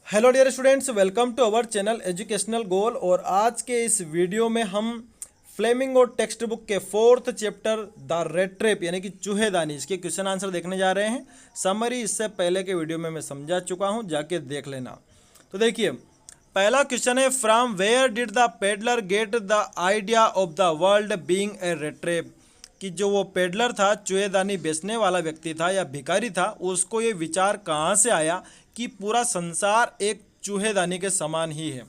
Hello dear students, welcome to our channel educational goal. और आज के इस वीडियो में हम फ्लेमिंगो टेक्स्ट बुक के 4th chapter the red trap यानी कि चूहेदानी, इसके क्वेश्चन आंसर देखने जा रहे हैं। समरी इससे पहले के वीडियो में मैं समझा चुका हूं, जाके देख लेना। तो देखिए, पहला क्वेश्चन है, from where did the peddler get the idea of the world being a rat trap. कि जो वो पेडलर था, चूहेदानी बेचने वाला व्यक्ति था या भिखारी था, उसको ये विचार कहाँ से आया कि पूरा संसार एक चूहेदानी के समान ही है।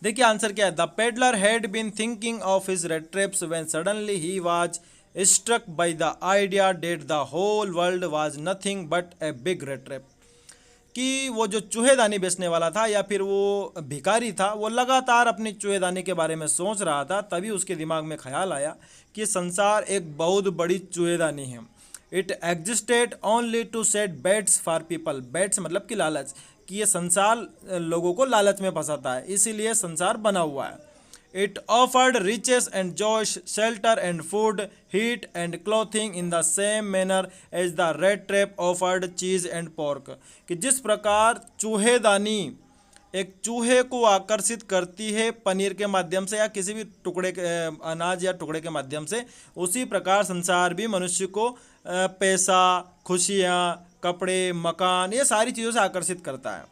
देखिए आंसर क्या है। The peddler had been thinking of his rat traps when suddenly he was struck by the idea that the whole world was nothing but a big rat trap. कि वो जो चूहेदानी बेचने वाला था या फिर वो भिखारी था, वो लगातार अपनी चूहेदानी के बारे में सोच रहा था। तभी उसके दिमाग में ख्याल आया कि संसार एक बहुत बड़ी चूहेदानी है। It existed only to set baits for people. Baits मतलब कि लालच, कि ये संसार लोगों को लालच में फंसाता है, इसीलिए संसार बना हुआ है। It offered riches and joy, shelter and food, heat and clothing in the same manner as the red trap offered cheese and pork। कि जिस प्रकार चूहेदानी एक चूहे को आकर्षित करती है पनीर के माध्यम से या किसी भी टुकड़े के अनाज या टुकड़े के माध्यम से, उसी प्रकार संसार भी मनुष्य को पैसा, खुशियाँ, कपड़े, मकान, ये सारी चीज़ों से आकर्षित करता है।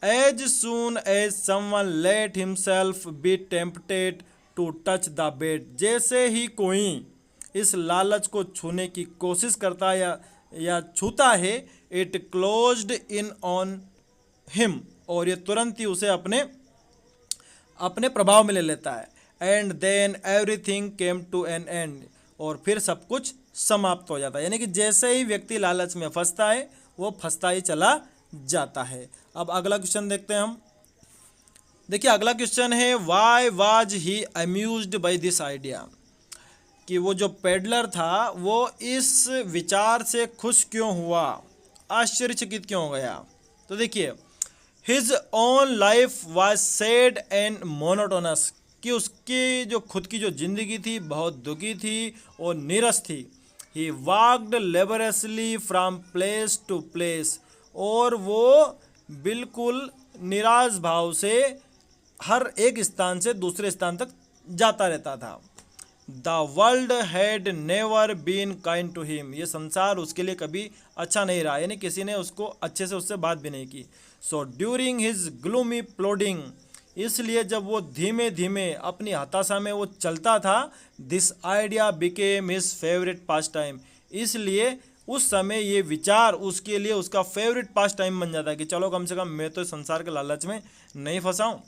As soon as someone let himself be tempted to touch the bed, जैसे ही कोई इस लालच को छूने की कोशिश करता है या छूता है, it closed in on him, और ये तुरंत ही उसे अपने प्रभाव में ले लेता है। And then everything came to an end, और फिर सब कुछ समाप्त हो जाता है। यानी कि जैसे ही व्यक्ति लालच में फंसता है, वो फंसता ही चला जाता है। अब अगला क्वेश्चन देखते हैं हम। देखिए अगला क्वेश्चन है, why was he amused by this idea. कि वो जो पेडलर था वो इस विचार से खुश क्यों हुआ, आश्चर्यचकित क्यों हो गया। तो देखिए, his own life was sad and monotonous. कि उसकी जो खुद की जो जिंदगी थी बहुत दुखी थी और नीरस थी। He walked laboriously from place to place, और वो बिल्कुल निराश भाव से हर एक स्थान से दूसरे स्थान तक जाता रहता था। The world had never been kind to him. ये संसार उसके लिए कभी अच्छा नहीं रहा, यानी किसी ने उसको अच्छे से उससे बात भी नहीं की। सो ड्यूरिंग हिज ग्लूमी प्लोडिंग, इसलिए जब वो धीमे धीमे अपनी हताशा में वो चलता था, this idea became his favourite pass time. इसलिए उस समय ये विचार उसके लिए उसका फेवरेट पास टाइम बन जाता है कि चलो कम से कम मैं तो संसार के लालच में नहीं फंसाऊं।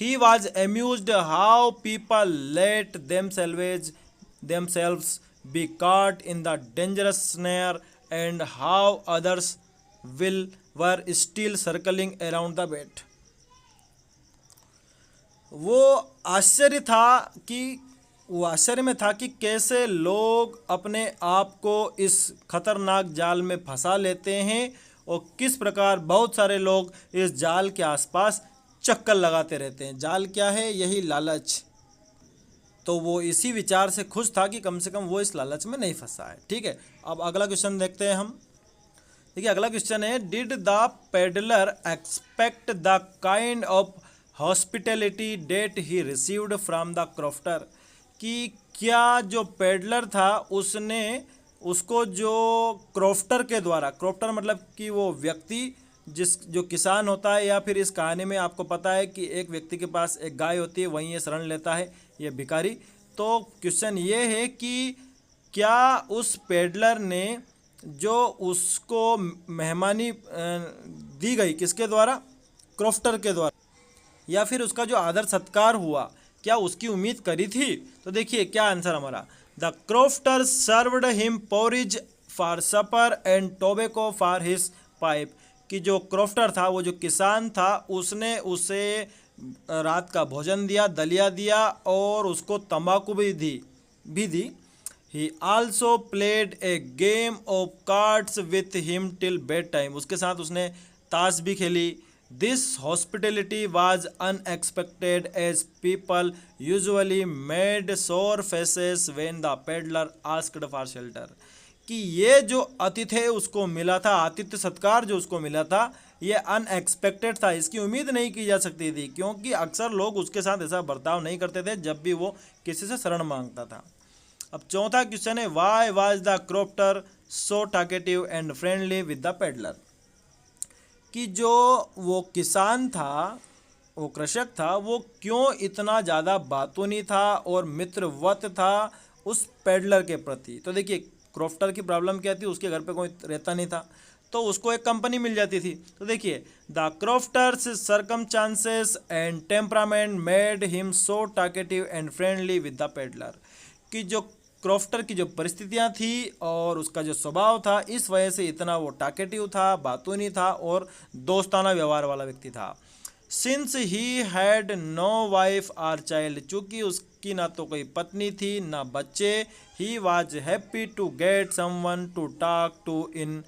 He was amused how people let themselves be caught in the dangerous snare and how others were still circling around the bed. वो आश्चर्य में था कि कैसे लोग अपने आप को इस खतरनाक जाल में फंसा लेते हैं और किस प्रकार बहुत सारे लोग इस जाल के आसपास चक्कर लगाते रहते हैं। जाल क्या है? यही लालच। तो वो इसी विचार से खुश था कि कम से कम वो इस लालच में नहीं फंसा है। ठीक है, अब अगला क्वेश्चन देखते हैं हम। देखिए अगला क्वेश्चन है, did the peddler expect the kind of hospitality that he received from the crofter. कि क्या जो पेडलर था उसको जो क्रॉफ्टर के द्वारा, क्रॉफ्टर मतलब कि वो व्यक्ति जो किसान होता है, या फिर इस कहानी में आपको पता है कि एक व्यक्ति के पास एक गाय होती है, वहीं ये शरण लेता है ये भिखारी। तो क्वेश्चन ये है कि क्या उस पेडलर ने जो उसको मेहमानी दी गई, किसके द्वारा? क्रॉफ्टर के द्वारा, या फिर उसका जो आदर सत्कार हुआ, क्या उसकी उम्मीद करी थी? तो देखिए क्या आंसर हमारा। The crofter served him porridge for supper and tobacco for his pipe. कि जो क्रॉफ्टर था, वो जो किसान था, उसने उसे रात का भोजन दिया, दलिया दिया, और उसको तंबाकू भी दी। He also played a game of cards with him till bed time. उसके साथ उसने ताश भी खेली। This hospitality was unexpected as people usually made sour faces when the peddler asked for shelter। कि ये जो आतिथ्य उसको मिला था, आतिथ्य सत्कार जो उसको मिला था, ये अनएक्सपेक्टेड था, इसकी उम्मीद नहीं की जा सकती थी, क्योंकि अक्सर लोग उसके साथ ऐसा बर्ताव नहीं करते थे जब भी वो किसी से शरण मांगता था। अब चौथा क्वेश्चन है, why was the crofter so talkative and friendly with the peddler, कि जो वो किसान था, वो कृषक था, वो क्यों इतना ज़्यादा बातूनी था और मित्रवत था उस पेडलर के प्रति। तो देखिए क्रॉफ्टर की प्रॉब्लम क्या थी, उसके घर पे कोई रहता नहीं था, तो उसको एक कंपनी मिल जाती थी। तो देखिए the crofter's circumstances and temperament made him so talkative and friendly with the peddler, कि जो क्रॉफ्टर की जो परिस्थितियां थी और उसका जो स्वभाव था, इस वजह से इतना वो टॉकेटिव था, बातूनी था और दोस्ताना व्यवहार वाला व्यक्ति था। Since he had no wife or child, चूँकि उसकी ना तो कोई पत्नी थी ना बच्चे, he was happy to get someone to talk to in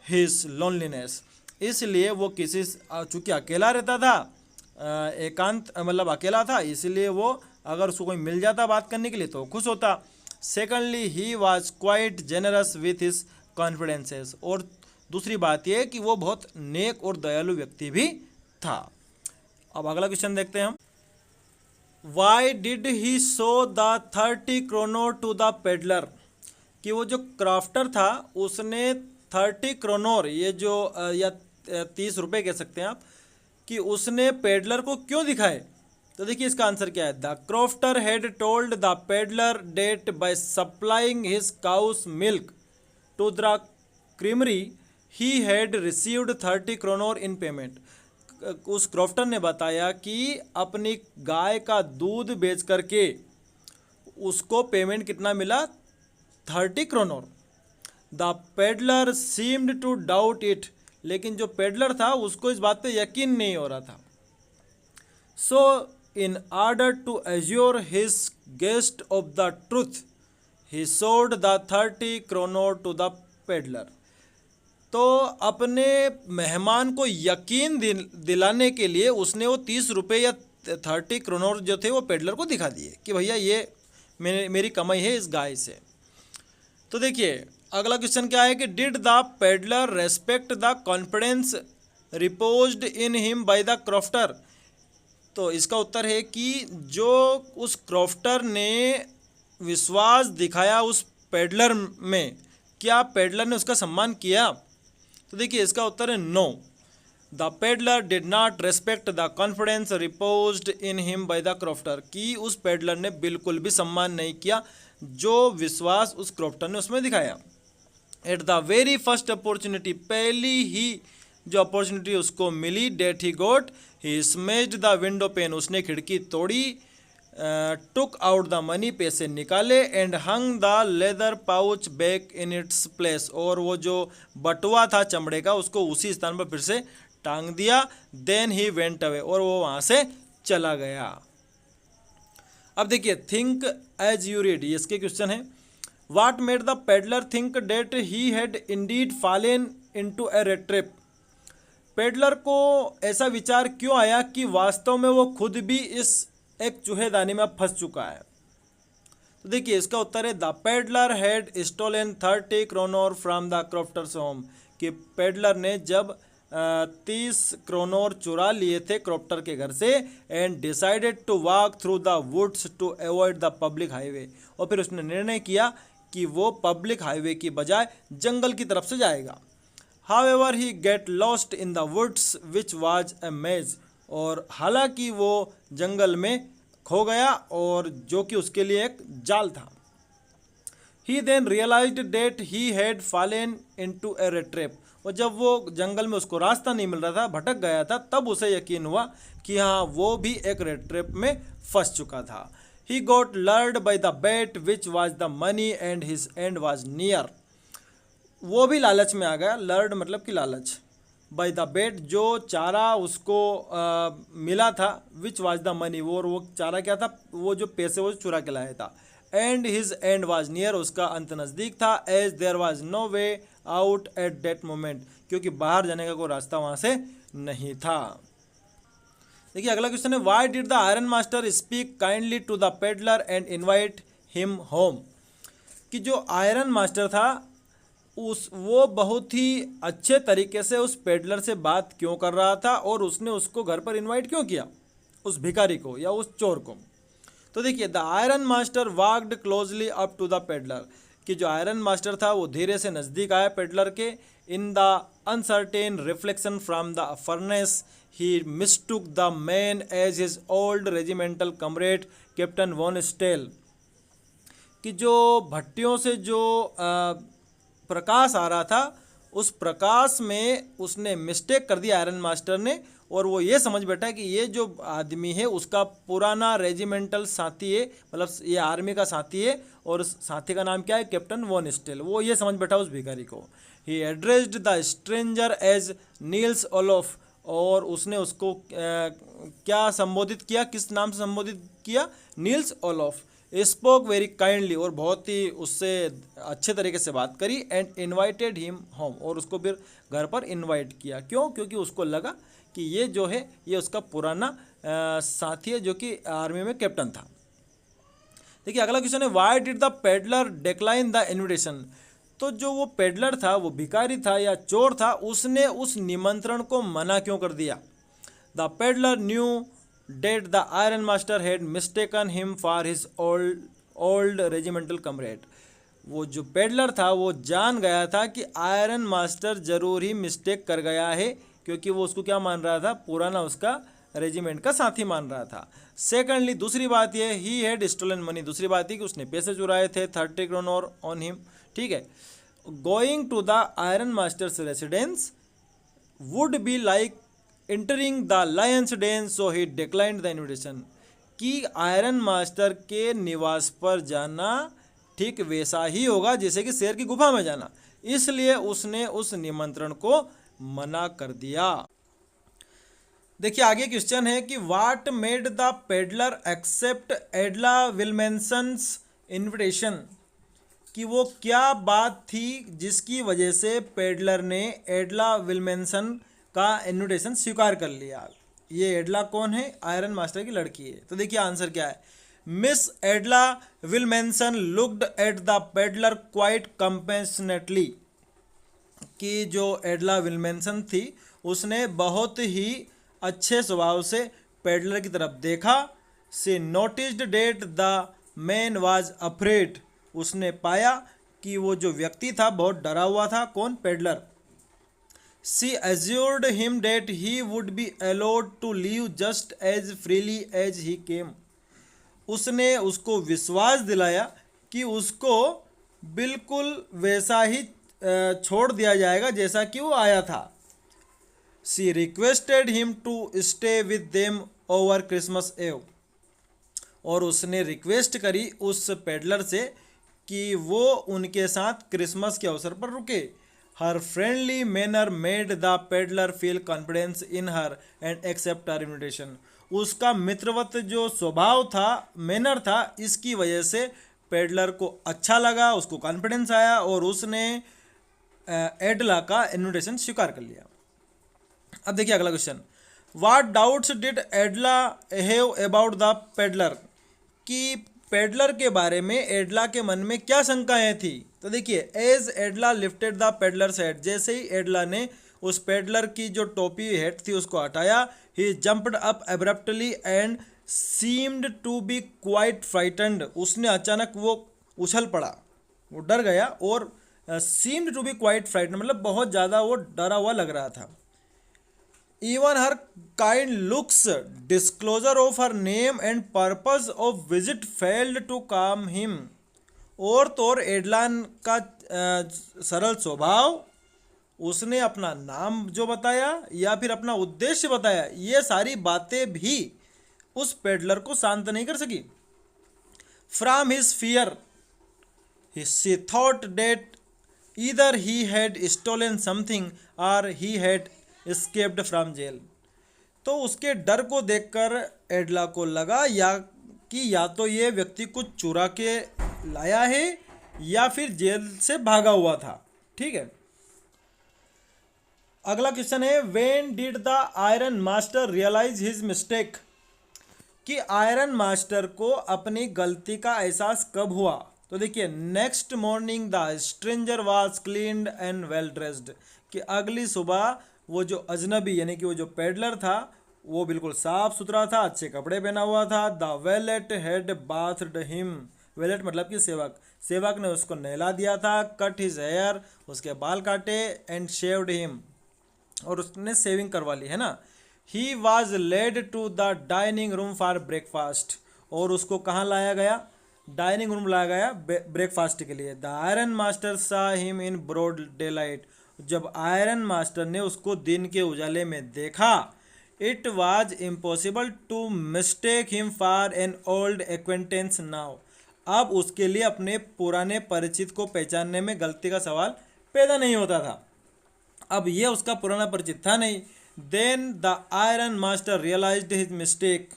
his loneliness, इसलिए वो किसी, चूँकि अकेला रहता था, एकांत मतलब अकेला था, इसलिए वो अगर उसको कोई मिल जाता बात करने के लिए तो खुश होता। Secondly he was quite generous with his confidences, और दूसरी बात यह कि वो बहुत नेक और दयालु व्यक्ति भी था। अब अगला क्वेश्चन देखते हैं हम, why did he show the 30 kronor to the peddler, कि वो जो क्राफ्टर था उसने 30 क्रोनोर, ये जो या 30 रुपये कह सकते हैं आप, कि उसने पेडलर को क्यों दिखाए। तो देखिए इसका आंसर क्या है, the crofter had told the peddler that by supplying his cow's milk to the creamery he had received 30 kronor in payment. उस क्रॉफ्टर ने बताया कि अपनी गाय का दूध बेच करके उसको पेमेंट कितना मिला, 30 kronor. The peddler seemed to doubt it, लेकिन जो पेडलर था उसको इस बात पे यकीन नहीं हो रहा था। So in order to assure his guest of the truth he sold the 30 kronor to the peddler. तो अपने मेहमान को यकीन दिलाने के लिए उसने वो 30 रुपये या 30 क्रोनोर जो थे वो पेडलर को दिखा दिए कि भैया ये मेरी कमाई है इस गाय से। तो देखिए अगला क्वेश्चन क्या है कि did the peddler respect the confidence reposed in him by the crofter. तो इसका उत्तर है कि जो उस क्रॉफ्टर ने विश्वास दिखाया उस पेडलर में, क्या पेडलर ने उसका सम्मान किया। तो देखिए इसका उत्तर है no, the peddler did not respect the confidence reposed in him by the crofter, कि उस पेडलर ने बिल्कुल भी सम्मान नहीं किया जो विश्वास उस क्रॉफ्टर ने उसमें दिखाया। At the very first opportunity, पहली ही जो अपॉर्चुनिटी उसको मिली, that he got he smashed the window pane, उसने खिड़की तोड़ी, टुक आउट द मनी, पैसे निकाले, and hung the leather pouch back in its place, और वो जो बटुआ था चमड़े का उसको उसी स्थान पर फिर से टांग दिया। देन ही वेंट अवे, और वो वहाँ से चला गया। अब देखिए थिंक एज यू रीड, ये इसके क्वेश्चन है, what made the peddler think that he had indeed fallen into a rat trap. Peddler को ऐसा विचार क्यों आया कि वास्तव में वो खुद भी इस एक चूहेदानी में फंस चुका है। तो देखिए इसका उत्तर है the peddler had stolen 30 kronor from the crofter's home, कि पेडलर ने जब 30 क्रोनोर चुरा लिए थे क्रॉफ्टर के घर से, and decided to walk through the woods to avoid the public highway, और फिर उसने निर्णय किया कि वो पब्लिक हाईवे की बजाय जंगल की तरफ से जाएगा। However he get lost in the woods which was a maze, और हालांकि वो जंगल में खो गया और जो कि उसके लिए एक जाल था। He then realized that he had fallen into a rat trap, और जब वो जंगल में उसको रास्ता नहीं मिल रहा था, भटक गया था, तब उसे यकीन हुआ कि हाँ वो भी एक रेट ट्रैप में फंस चुका था। He got lured by the bait which was the money and his end was near, वो भी लालच में आ गया, लर्ड मतलब कि लालच, बाय द बेट जो चारा उसको मिला था, विच वाज द मनी, वो चारा क्या था, वो जो पैसे वो चुरा के लाया था, and his end was near, उसका अंत नज़दीक था, as there was no way out at that moment, क्योंकि बाहर जाने का कोई रास्ता वहाँ से नहीं था। देखिए अगला क्वेश्चन है, why did the iron master speak kindly to the peddler and invite him home, कि जो आयरन मास्टर था वो बहुत ही अच्छे तरीके से उस पेडलर से बात क्यों कर रहा था और उसने उसको घर पर इनवाइट क्यों किया, उस भिखारी को या उस चोर को। तो देखिए, the iron master walked closely up to the peddler, कि जो आयरन मास्टर था वो धीरे से नज़दीक आया पेडलर के। In the uncertain reflection from the furnace he mistook the man as his old regimental comrade Captain von Stahle, कि जो भट्टियों से जो प्रकाश आ रहा था, उस प्रकाश में उसने मिस्टेक कर दिया आयरन मास्टर ने, और वो ये समझ बैठा कि ये जो आदमी है उसका पुराना रेजिमेंटल साथी है, मतलब ये आर्मी का साथी है, और उस साथी का नाम क्या है, कैप्टन वॉन स्टेल। वो ये समझ बैठा उस भिखारी को। He addressed the stranger as Nils Olof, और उसने उसको क्या संबोधित किया, किस नाम से संबोधित किया, Niels Olaf. Spoke very kindly, और बहुत ही उससे अच्छे तरीके से बात करी। एंड इनवाइटेड हिम होम, और उसको फिर घर पर इनवाइट किया। क्यों? क्योंकि उसको लगा कि ये जो है ये उसका पुराना साथी है जो कि आर्मी में कैप्टन था। देखिए अगला क्वेश्चन है, why did the peddler decline the invitation. तो जो वो पेडलर था, वो भिखारी था या चोर था, उसने उस निमंत्रण को मना क्यों कर दिया। The peddler knew that the iron master had mistaken him for his old regimental comrade. वो जो पेडलर था वो जान गया था कि आयरन मास्टर जरूर ही मिस्टेक कर गया है, क्योंकि वो उसको क्या मान रहा था, पुराना उसका रेजिमेंट का साथी मान रहा था। सेकंडली, दूसरी बात ये, ही हैड स्टोलन मनी, दूसरी बात ये कि उसने पैसे चुराए थे 30 करोड़ ऑन हिम। ठीक है, going to the iron master's residence would be like entering the lion's den, so he declined the invitation, कि आयरन मास्टर के निवास पर जाना ठीक वैसा ही होगा जैसे कि शेर की गुफा में जाना, इसलिए उसने उस निमंत्रण को मना कर दिया। देखिए आगे क्वेश्चन है कि what made the peddler accept Edla Willmansson's invitation, कि वो क्या बात थी जिसकी वजह से पेडलर ने एडला विल्मेंसन का इन्विटेशन स्वीकार कर लिया। ये एडला कौन है, आयरन मास्टर की लड़की है। तो देखिए आंसर क्या है, Miss Edla Willmansson looked at the peddler quite compassionately, कि जो एडला विल्मेंसन थी उसने बहुत ही अच्छे स्वभाव से पेडलर की तरफ देखा। She noticed that the man was afraid, उसने पाया कि वो जो व्यक्ति था बहुत डरा हुआ था। कौन, peddler. She assured him that he would be allowed to leave just as freely as he came, उसने उसको विश्वास दिलाया कि उसको बिल्कुल वैसा ही छोड़ दिया जाएगा जैसा कि वो आया था। She requested him to stay with them over Christmas Eve, और उसने रिक्वेस्ट करी उस पेडलर से कि वो उनके साथ क्रिसमस के अवसर पर रुके। Her friendly manner made the peddler feel confidence in her and accept her invitation, उसका मित्रवत जो स्वभाव था, मैनर था, इसकी वजह से पेडलर को अच्छा लगा, उसको कॉन्फिडेंस आया और उसने एडला का इन्विटेशन स्वीकार कर लिया। अब देखिए अगला question, what doubts did एडला have about the peddler, कि पेडलर के बारे में एडला के मन में क्या शंकाएं थी। तो देखिए, as Edla lifted the peddler's head, जैसे ही एडला ने उस पेडलर की जो टोपी हेड थी उसको हटाया, he jumped up abruptly and seemed to be quite frightened, उसने अचानक वो उछल पड़ा, वो डर गया, और seemed to be quite frightened मतलब बहुत ज़्यादा वो डरा हुआ लग रहा था। Even her kind looks, disclosure of her name and purpose of visit failed to calm him, और तो और एडलान का सरल स्वभाव, उसने अपना नाम जो बताया या फिर अपना उद्देश्य बताया, ये सारी बातें भी उस पेडलर को शांत नहीं कर सकी। From his fear she thought that either he had stolen something or he had escaped from jail, तो उसके डर को देखकर एडला को लगा या तो ये व्यक्ति कुछ चुरा के लाया है या फिर जेल से भागा हुआ था। ठीक है, अगला क्वेश्चन है, when did the iron master realise his mistake, कि आयरन मास्टर को अपनी गलती का एहसास कब हुआ। तो देखिए next morning the stranger was cleaned and well dressed, कि अगली सुबह वो जो अजनबी यानी कि वो जो पेडलर था वो बिल्कुल साफ सुथरा था, अच्छे कपड़े पहना हुआ था। The wallet had bathed him, wallet मतलब कि सेवक, सेवक ने उसको नहला दिया था। कट हिज हेयर, उसके बाल काटे। एंड शेव्ड हिम, और उसने सेविंग करवा ली, है ना। He was led to the dining room for breakfast, और उसको कहाँ लाया गया, डाइनिंग रूम लाया गया ब्रेकफास्ट के लिए। The iron master saw him in broad daylight, जब आयरन मास्टर ने उसको दिन के उजाले में देखा, it was impossible to mistake him for an old acquaintance now, अब उसके लिए अपने पुराने परिचित को पहचानने में गलती का सवाल पैदा नहीं होता था। अब ये उसका पुराना परिचित था नहीं। Then the iron master realised his mistake,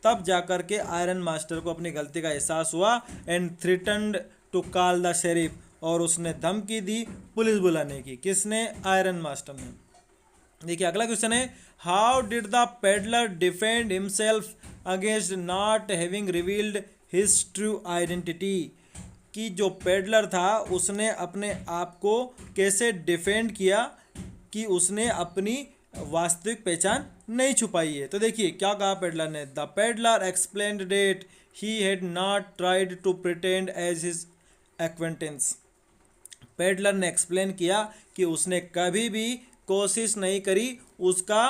तब जाकर के आयरन मास्टर को अपनी गलती का एहसास हुआ। And threatened to call the sheriff, और उसने धमकी दी पुलिस बुलाने की। किसने, आयरन मास्टर ने। देखिए अगला क्वेश्चन है, how did the peddler defend himself against not having revealed his true identity, कि जो पेडलर था उसने अपने आप को कैसे डिफेंड किया कि उसने अपनी वास्तविक पहचान नहीं छुपाई है। तो देखिए क्या कहा पेडलर ने, the peddler explained that he had not tried to pretend as his acquaintance, peddler ने एक्सप्लेन किया कि उसने कभी भी कोशिश नहीं करी उसका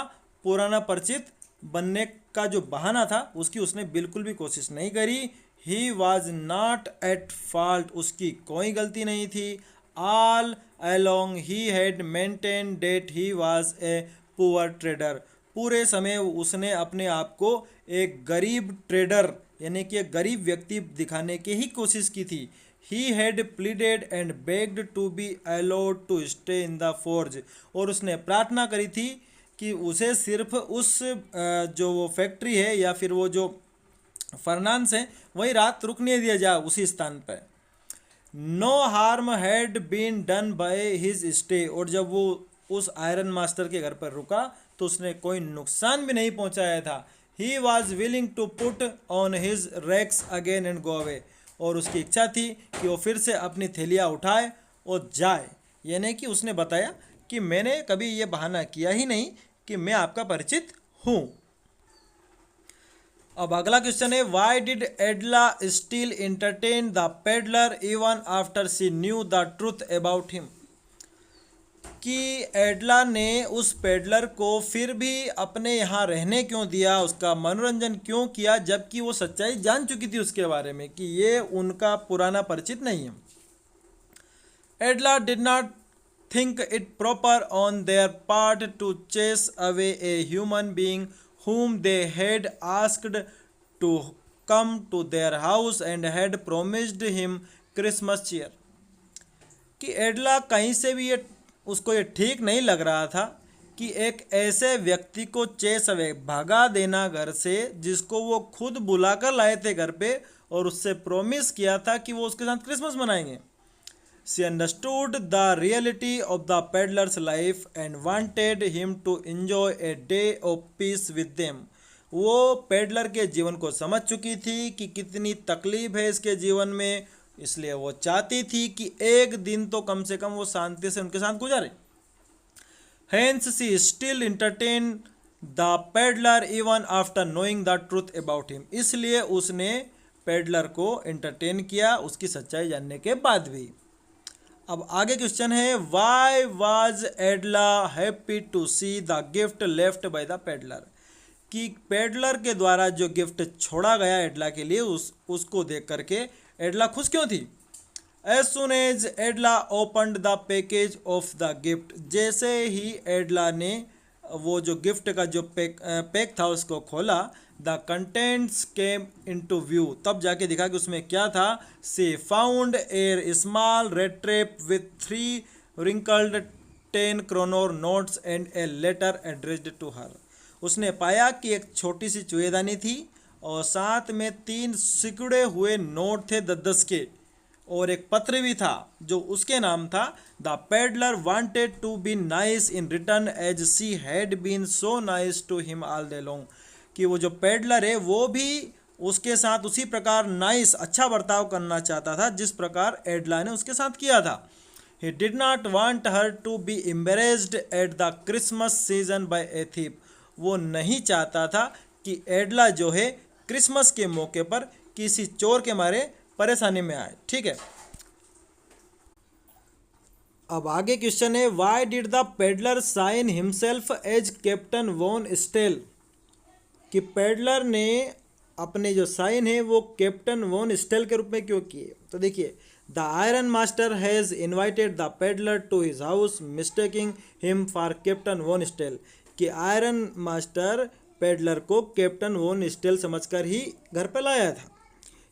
पुराना परिचित बनने का जो बहाना था उसकी उसने बिल्कुल भी कोशिश नहीं करी। He was not at fault, उसकी कोई गलती नहीं थी। All along he had maintain that he was a poor trader, पूरे समय उसने अपने आप को एक गरीब ट्रेडर यानी कि एक गरीब व्यक्ति दिखाने की ही कोशिश की थी। He had pleaded and begged to be allowed to stay in the forge, और उसने प्रार्थना करी थी कि उसे सिर्फ उस जो वो फैक्ट्री है या फिर वो जो फर्नांस है वही रात रुकने दिया जाए उसी स्थान पर। No harm had been done by his stay, और जब वो उस आयरन मास्टर के घर पर रुका तो उसने कोई नुकसान भी नहीं पहुंचाया था। He was willing to put on his rags again and go away, और उसकी इच्छा थी कि वो फिर से अपनी थैलियाँ उठाए और जाए, यानी कि उसने बताया कि मैंने कभी ये बहाना किया ही नहीं कि मैं आपका परिचित हूँ। अब अगला क्वेश्चन है, why did एडला still entertain the peddler even after she knew the truth about him, कि एडला ने उस पेडलर को फिर भी अपने यहाँ रहने क्यों दिया, उसका मनोरंजन क्यों किया, जबकि वो सच्चाई जान चुकी थी उसके बारे में कि ये उनका पुराना परिचित नहीं है। Edla did not think it proper on their part to chase away a human being whom they had asked to come to their house and had promised him Christmas cheer, कि एडला कहीं से भी ये उसको ये ठीक नहीं लग रहा था कि एक ऐसे व्यक्ति को चेस अवे भगा देना घर से जिसको वो खुद बुलाकर लाए थे घर पे और उससे प्रॉमिस किया था कि वो उसके साथ क्रिसमस मनाएंगे। She understood the reality of the peddler's life and wanted him to enjoy a day of peace with them. वो पेडलर के जीवन को समझ चुकी थी कि कितनी तकलीफ है इसके जीवन में, इसलिए वो चाहती थी कि एक दिन तो कम से कम वो शांति से उनके साथ गुजारे। Hence she still entertained the peddler even after knowing the truth about him. इसलिए उसने पेडलर को एंटरटेन किया उसकी सच्चाई जानने के बाद भी। अब आगे क्वेश्चन है, why was Edla happy to see the gift left by the peddler, कि पेडलर के द्वारा जो गिफ्ट छोड़ा गया एडला के लिए उसको देख करके एडला खुश क्यों थी। As soon as Edla opened the package of the gift, जैसे ही एडला ने वो जो गिफ्ट का जो पैक था उसको खोला, the contents came into view, तब जाके दिखा कि उसमें क्या था। She found a small red trap with 3 wrinkled 10 kroner notes and a letter addressed to her, उसने पाया कि एक छोटी सी चूहेदानी थी और साथ में 3 सिकुड़े हुए नोट थे 10 के, और एक पत्र भी था जो उसके नाम था। The peddler wanted to be nice in return as she had been so nice to him all day long, कि वो जो पेडलर है वो भी उसके साथ उसी प्रकार नाइस अच्छा बर्ताव करना चाहता था जिस प्रकार एडला ने उसके साथ किया था। He did not want her to be embarrassed at the Christmas season by a thief. वो नहीं चाहता था कि एडला जो है क्रिसमस के मौके पर किसी चोर के मारे परेशानी में आए। ठीक है, अब आगे क्वेश्चन है, why did the peddler sign himself as Captain von Stahle? कि पेडलर ने अपने जो साइन है वो कैप्टन वॉन स्टेल के रूप में क्यों किए? तो देखिए, the iron master has invited the peddler to his house mistaking him for Captain von Stahle. कि आयरन मास्टर पेडलर को कैप्टन वॉन स्टेल समझकर ही घर पर लाया था।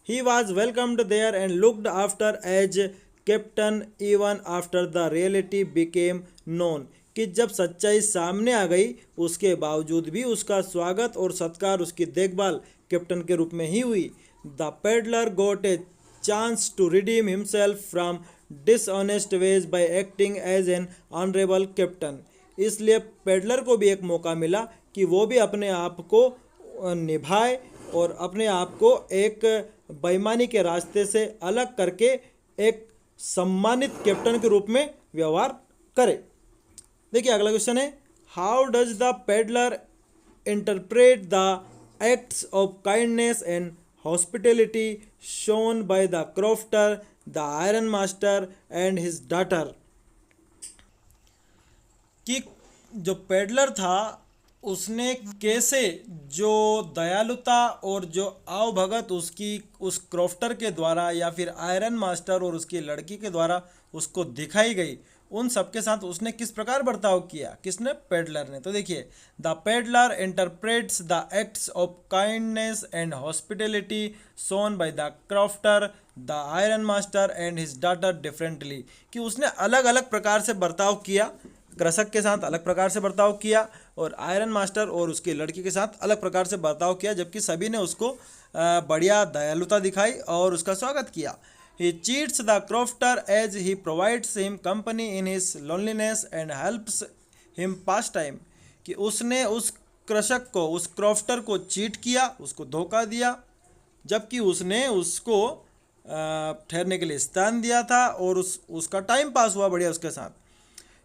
He was welcomed there and looked after as captain even after the reality became known. कि जब सच्चाई सामने आ गई उसके बावजूद भी उसका स्वागत और सत्कार, उसकी देखभाल कैप्टन के रूप में ही हुई। The peddler got a chance to redeem himself from dishonest ways by acting as an honourable captain. इसलिए पेडलर को भी एक मौका मिला कि वो भी अपने आप को निभाए और अपने आप को एक बेईमानी के रास्ते से अलग करके एक सम्मानित कैप्टन के रूप में व्यवहार करे। देखिए अगला क्वेश्चन है, how does the peddler interpret the acts of kindness and hospitality shown by the crofter, the iron master and his daughter? कि जो पेडलर था उसने कैसे जो दयालुता और जो आवभगत उसकी उस क्रॉफ्टर के द्वारा या फिर आयरन मास्टर और उसकी लड़की के द्वारा उसको दिखाई गई, उन सबके साथ उसने किस प्रकार बर्ताव किया? किसने? पेडलर ने। तो देखिए, the peddler interprets the acts of kindness and hospitality shown by the crofter, the iron master and his daughter differently. कि उसने अलग अलग प्रकार से बर्ताव किया, कृषक के साथ अलग प्रकार से बर्ताव किया और आयरन मास्टर और उसकी लड़की के साथ अलग प्रकार से बर्ताव किया, जबकि सभी ने उसको बढ़िया दयालुता दिखाई और उसका स्वागत किया। He cheats the crofter as he provides him company in his loneliness and helps him pass time। कि उसने उस कृषक को, उस क्रॉफ्टर को चीट किया, उसको धोखा दिया, जबकि उसने उसको ठहरने के लिए स्थान दिया था और उसका टाइम पास हुआ बढ़िया उसके साथ।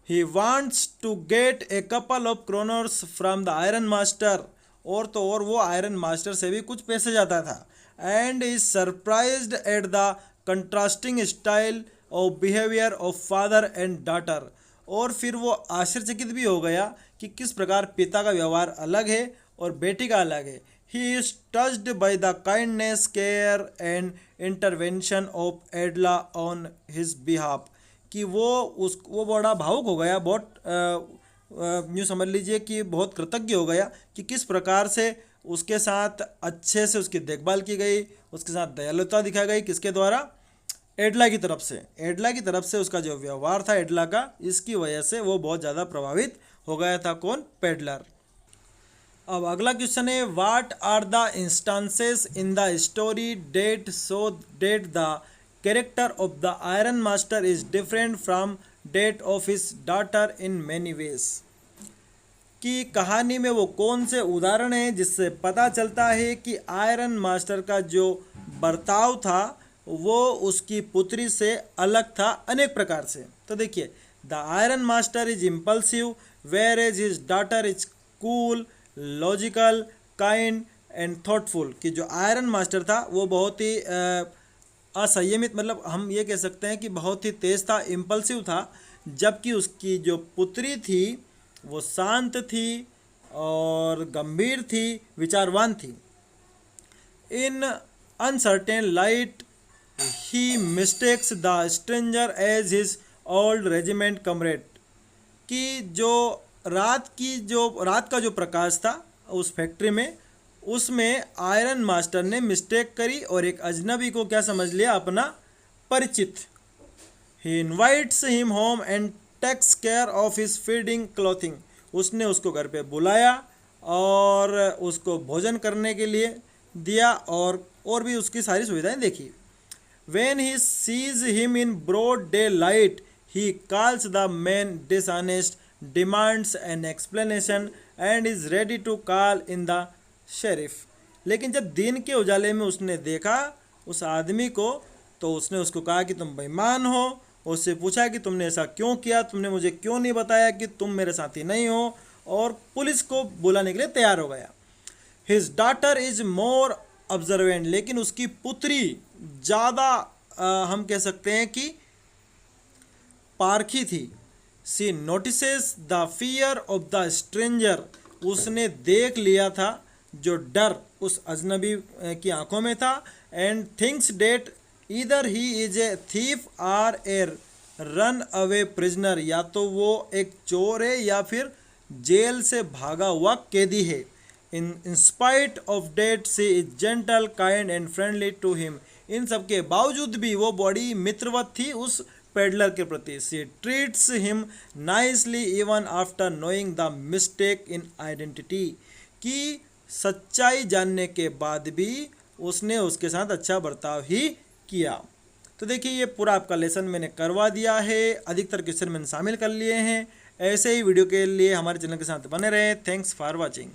He wants to get a couple of kroners from the iron master। और तो और वो आयरन मास्टर से भी कुछ पैसे जाता था। And is surprised at the contrasting style of behavior of father and daughter। और फिर वो आश्चर्यचकित भी हो गया कि किस प्रकार पिता का व्यवहार अलग है और बेटी का अलग है। He is touched by the kindness, care and intervention of Adla on his behalf। कि वो बड़ा भावुक हो गया, बहुत यूँ समझ लीजिए कि बहुत कृतज्ञ हो गया कि किस प्रकार से उसके साथ अच्छे से उसकी देखभाल की गई, उसके साथ दयालुता दिखाई गई। किसके द्वारा? एडला की तरफ से। एडला की तरफ से उसका जो व्यवहार था एडला का, इसकी वजह से वो बहुत ज़्यादा प्रभावित हो गया था। कौन? पेडलर। अब अगला क्वेश्चन है, what are the instances in the story that show that the character of the iron master is different from that of his daughter in many ways? कि कहानी में वो कौन से उदाहरण हैं जिससे पता चलता है कि आयरन मास्टर का जो बर्ताव था वो उसकी पुत्री से अलग था अनेक प्रकार से। तो देखिए, the iron master is impulsive whereas his daughter is cool, logical, kind and thoughtful. कि जो आयरन मास्टर था वो बहुत ही असंयमित, मतलब हम ये कह सकते हैं कि बहुत ही तेज था, इम्पल्सिव था, जबकि उसकी जो पुत्री थी वो शांत थी और गंभीर थी, विचारवान थी। In uncertain light he mistakes the stranger as his old regiment comrade. कि जो रात का जो प्रकाश था उस फैक्ट्री में, उसमें आयरन मास्टर ने मिस्टेक करी और एक अजनबी को क्या समझ लिया? अपना परिचित। He invites him home and takes care of his feeding clothing. उसने उसको घर पे बुलाया और उसको भोजन करने के लिए दिया और भी उसकी सारी सुविधाएं देखी। When he sees him in broad daylight, he calls the man dishonest, demands an explanation and is ready to call in the sheriff। लेकिन जब दिन के उजाले में उसने देखा उस आदमी को तो उसने उसको कहा कि तुम बेईमान हो। उससे पूछा कि तुमने ऐसा क्यों किया, तुमने मुझे क्यों नहीं बताया कि तुम मेरे साथी नहीं हो, और पुलिस को बुलाने के लिए तैयार हो गया। His daughter is more observant, लेकिन उसकी पुत्री ज़्यादा हम कह सकते हैं कि पारखी थी। She notices the fear of the stranger, उसने देख लिया था जो डर उस अजनबी की आंखों में था। And thinks that either he is a thief or a runaway prisoner, या तो वो एक चोर है या फिर जेल से भागा हुआ कैदी है। In spite of that she is gentle kind and friendly to him, इन सब के बावजूद भी वो बड़ी मित्रवत थी उस पेडलर के प्रति। She treats him nicely even after knowing the mistake in identity, कि सच्चाई जानने के बाद भी उसने उसके साथ अच्छा बर्ताव ही किया। तो देखिए ये पूरा आपका लेसन मैंने करवा दिया है, अधिकतर क्वेश्चन मैंने शामिल कर लिए हैं। ऐसे ही वीडियो के लिए हमारे चैनल के साथ बने रहें। Thanks for watching.